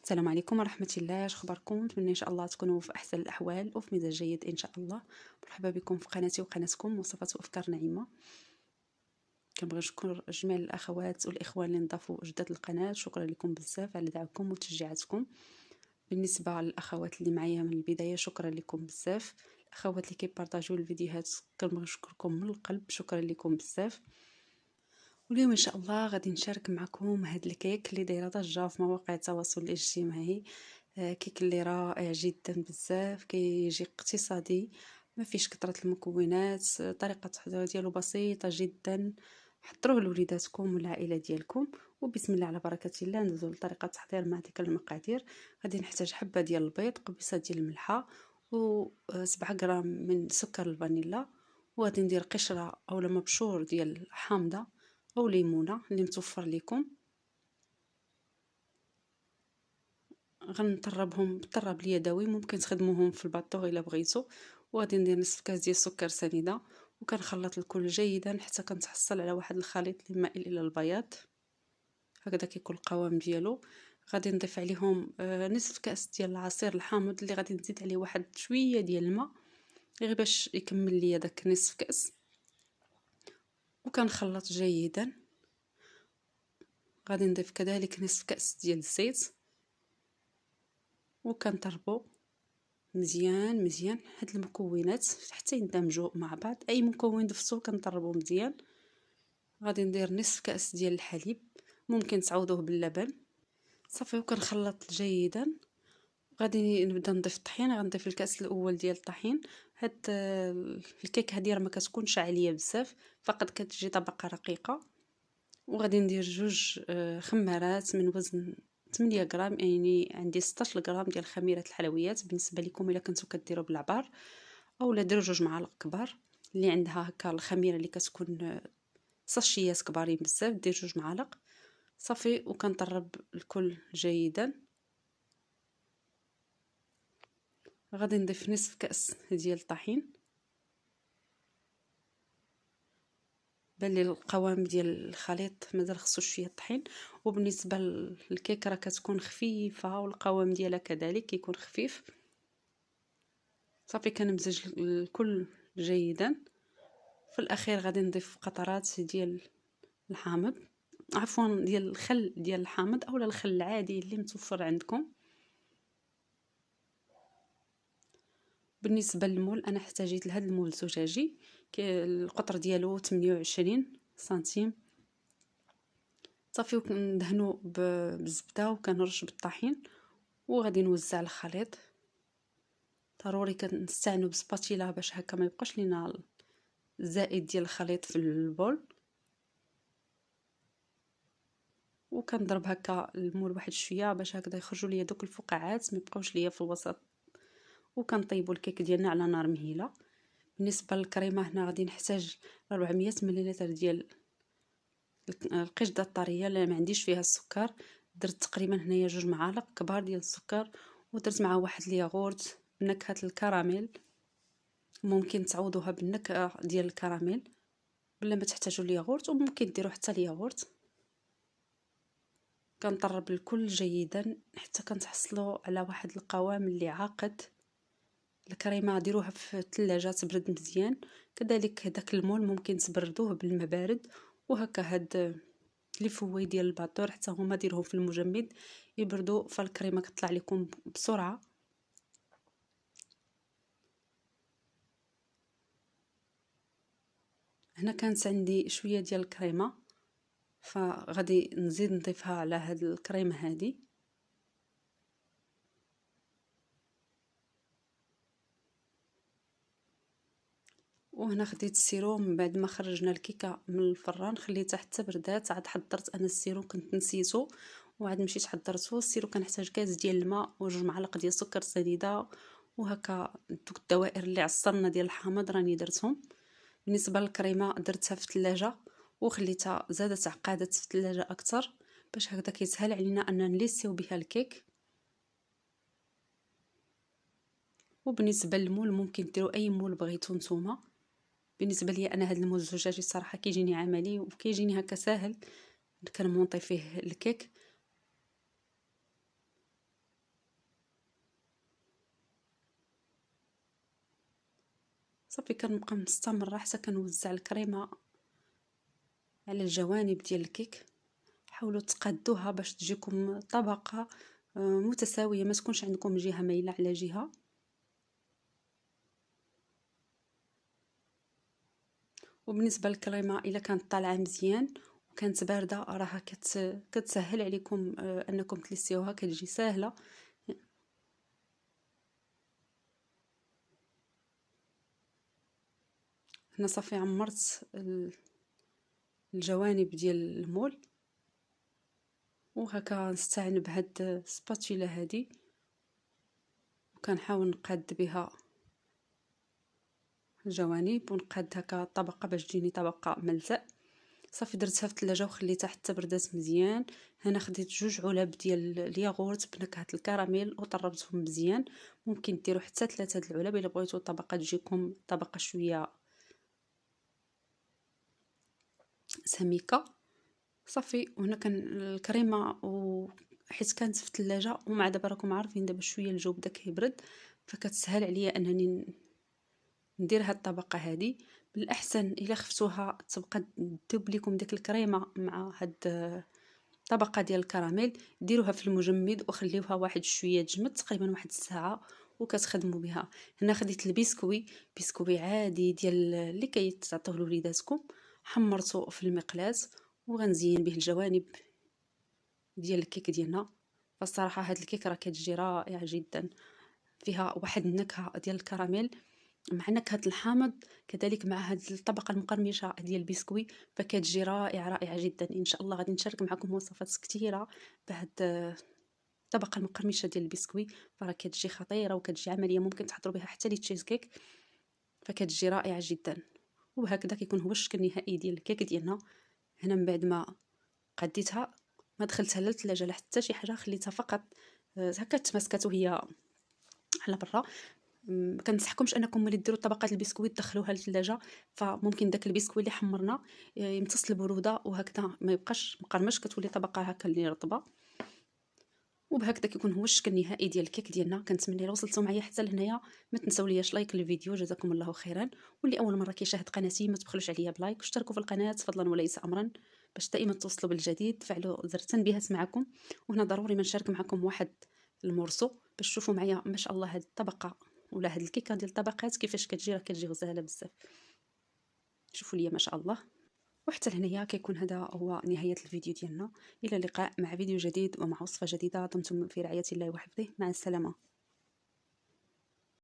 السلام عليكم ورحمة الله، اش اخباركم؟ نتمنى ان شاء الله تكونوا في احسن الاحوال وفي مزاج جيد ان شاء الله. مرحبا بكم في قناتي وقناتكم وصفات وافكار نعيمة. كنبغي نشكر جميع الاخوات والاخوان اللي انضافوا جداد القناة، شكرا لكم بزاف على دعمكم وتشجيعاتكم. بالنسبة للاخوات اللي معايا من البداية، شكرا لكم بزاف. الاخوات اللي كيبارطاجيو الفيديوهات كنبغي نشكركم من القلب، شكرا لكم بزاف. واليوم ان شاء الله غادي نشارك معكم هاد الكيك اللي دايره ضجه في مواقع التواصل الاجتماعي. كيك اللي رائع جدا بزاف، كيجي اقتصادي، ما فيش كثرة المكونات، طريقة التحضير ديالو بسيطة جدا. حضروه لوليداتكم والعائلة ديالكم. وبسم الله على بركة الله ندوزو لطريقة التحضير مع ديك المقادير. غادي نحتاج حبة ديال البيض، قبيصة ديال الملحة، و 7 غرام من سكر الفانيلا. وغادي ندير قشرة اولا مبشور ديال حامضة او ليمونة اللي متوفر لكم. غنطربهم بالطراب اليدوي، ممكن تخدموهم في الباطو الا بغيتو. وغادي ندير نصف كاس ديال السكر سنيده، وكنخلط الكل جيدا حتى كنتحصل على واحد الخليط اللي مائل الى البياض. هكذا كيكون القوام ديالو. غادي نضيف عليهم نصف كاس ديال العصير الحامض اللي غادي نزيد عليه واحد شويه ديال الماء غير باش يكمل ليا داك نصف كاس. وكنخلط جيدا. غادي نضيف كذلك نصف كاس ديال الزيت، وكنضربو مزيان مزيان هاد المكونات حتى يندمجوا مع بعض. اي مكون ضفتو كنطربو مزيان. غادي ندير نصف كاس ديال الحليب، ممكن تعوضوه باللبن. صافي وكنخلط جيدا. غادي نبدا نضيف الطحين، غنضيف الكاس الاول ديال الطحين. هاد الكيك هادي راه ما كتكونش عاليه بزاف، فقط كتجي طبقه رقيقه. وغادي ندير 2 خمارات من وزن 8 غرام، يعني عندي 16 غرام ديال خميره الحلويات. بالنسبه لكم الا كنتو كديروا بالعبار اولا ديروا 2 معالق كبار. اللي عندها هكا الخميره اللي كتكون ساشيات كبارين بزاف دير 2 معالق. صافي وكنطرب الكل جيدا. غادي نضيف نصف كاس ديال الطحين. بان لي القوام ديال الخليط مازال خصو شويه طحين. وبالنسبه للكيك راه كتكون خفيفه والقوام ديالها كذلك كيكون خفيف. صافي كنمزج الكل جيدا. في الاخير غادي نضيف قطرات ديال الحامض، عفوا ديال الخل ديال الحامض اولا الخل العادي اللي متوفر عندكم. بالنسبه للمول انا احتاجيت لهذا المول زجاجي، القطر ديالو 28 سنتيم. صافي وكندهنو بالزبده وكنرش بالطحين. وغادي نوزع الخليط. ضروري كنستعنوا بسباتيلا باش هكا ما يبقاش لينا الزائد ديال الخليط في البول. وكنضرب هكا المول واحد شويه باش هكذا يخرجوا ليا دوك الفقاعات ما يبقاوش ليا في الوسط. وكنطيبوا الكيك ديالنا على نار مهيله. بالنسبه للكريمه هنا غادي نحتاج 400 مليلتر ديال القشده الطريه اللي ما عنديش فيها السكر. درت تقريبا هنايا 2 معالق كبار ديال السكر، ودرت مع واحد الياغورت بنكهه الكراميل. ممكن تعوضوها بالنكهه ديال الكراميل بلا ما تحتاجوا الياغورت، وممكن ديروا حتى الياغورت. كنطرب الكل جيدا حتى كنتحصلوا على واحد القوام اللي عاقد. الكريمه ديروها في الثلاجه تبرد مزيان. كذلك داك المول ممكن تبردوه بالماء بارد. وهكا هاد لي فوي ديال الباطور حتى هما ديروهم في المجمد يبردوا، فالكريمه كتطلع لكم بسرعه. هنا كانت عندي شويه ديال الكريمه، فغادي نزيد نضيفها على هاد الكريمه هادي. وهنا خديت السيروم من بعد ما خرجنا الكيكه من الفران، خليتها حتى بردات. عاد حضرت انا السيروم، كنت نسيتو وعاد مشيت حضرته. السيروم كنحتاج كاس ديال الماء و2 معالق ديال السكر سنيده. وهكا دوك الدوائر اللي عصرنا ديال الحامض راني درتهم. بالنسبه للكريمه درتها في الثلاجه وخليتها زادت عقادت في الثلاجه اكثر باش هكذا كيسهل علينا ان نليسيو بها الكيك. وبالنسبه للمول ممكن ديروا اي مول بغيتو نتوما. بالنسبه لي انا هذا المول الزجاجي الصراحه كيجيني عملي وكيجيني هكا ساهل كنمونطي فيه الكيك. صافي كنبقى مستمره حتى كنوزع الكريمه على الجوانب ديال الكيك. حاولوا تقادوها باش تجيكم طبقه متساويه، ما تكونش عندكم جهه مايله على جهه. وبالنسبه للكريمه الا كانت طالعه مزيان وكانت بارده راها كتسهل عليكم انكم تلسيوها، كتجي ساهله. هنا صافي عمرت الجوانب ديال المول، وهكا نستعن بهاد السباتولا هادي وكنحاول نقاد بها الجوانب ونقاد هكا طبقه باش تجيني طبقه ملزق. صافي درتها في الثلاجه وخليتها حتى بردات مزيان. هنا خديت 2 علب ديال الياغورت بنكهه الكراميل وطربتهم مزيان. ممكن ديروا حتى 3 د العلب الا بغيتوا الطبقه تجيكم طبقه شويه سميكه. صافي وهنا كان الكريمه حيت كانت في الثلاجه ومع دابا راكم عارفين دابا شويه الجو بدا كيبرد، فكتسهل عليا انني ندير هاد الطبقه هادي. بالاحسن الا خفتوها تبقى تذوب لكم ديك الكريمه مع هاد الطبقه ديال الكراميل، ديروها في المجمد وخليوها واحد شويه تجمد تقريبا واحد الساعه وكتخدموا بها. هنا خديت البسكوي، بسكوي عادي ديال اللي كيتعطوه لوليداتكم، حمرته في المقلاة وغنزين به الجوانب ديال الكيك ديالنا. فالصراحه هاد الكيك راه كتجي رائعه جدا، فيها واحد النكهه ديال الكراميل مع نكهه الحامض، كذلك مع هاد الطبقه المقرمشه ديال البسكوي، فكتجي رائعه رائعه جدا. ان شاء الله غادي نشارك معكم وصفات كثيره بهاد الطبقه المقرمشه ديال البسكوي، فراه كتجي خطيره وكتجي عمليه، ممكن تحضروا بها حتى لي تشيز كيك، فكتجي رائعه جدا. وهكذا كيكون هو الشكل النهائي ديال الكيك ديالنا. هنا من بعد ما قديتها ما دخلتها لا الثلاجه لا حتى شي حاجه، خليتها فقط هكا تمسكات وهي على برا. ما كنصحكمش انكم ملي ديروا طبقات البسكويت تدخلوها للثلاجه، فممكن داك البسكوي اللي حمرنا يمتص البروده وهكذا ما يبقاش مقرمش، كتولي طبقه هكا اللي رطبه. وبهكذا كيكون هو الشكل النهائي ديال الكيك ديالنا. كنتمنى الا وصلتوا معايا حتى لهنايا ما تنساو لياش لايك للفيديو، جزاكم الله خيرا. واللي اول مره كيشاهد قناتي ما تبخلوش عليا بلايك واشتركوا في القناه فضلا وليس امرا باش دائما توصلوا بالجديد. فعلوا زر التنبيهات معكم. وهنا ضروري ما نشارك معكم واحد المورسو باش تشوفوا معايا ما شاء الله هذه الطبقه ولا هذه الكيكه ديال الطبقات كيفاش كتجي، راه كتجي غزاله بزاف. شوفوا ليا ما شاء الله. وحتى لهنايا كيكون هذا هو نهايه الفيديو ديالنا. الى اللقاء مع فيديو جديد ومع وصفه جديده. دمتم في رعايه الله وحفظه. مع السلامه.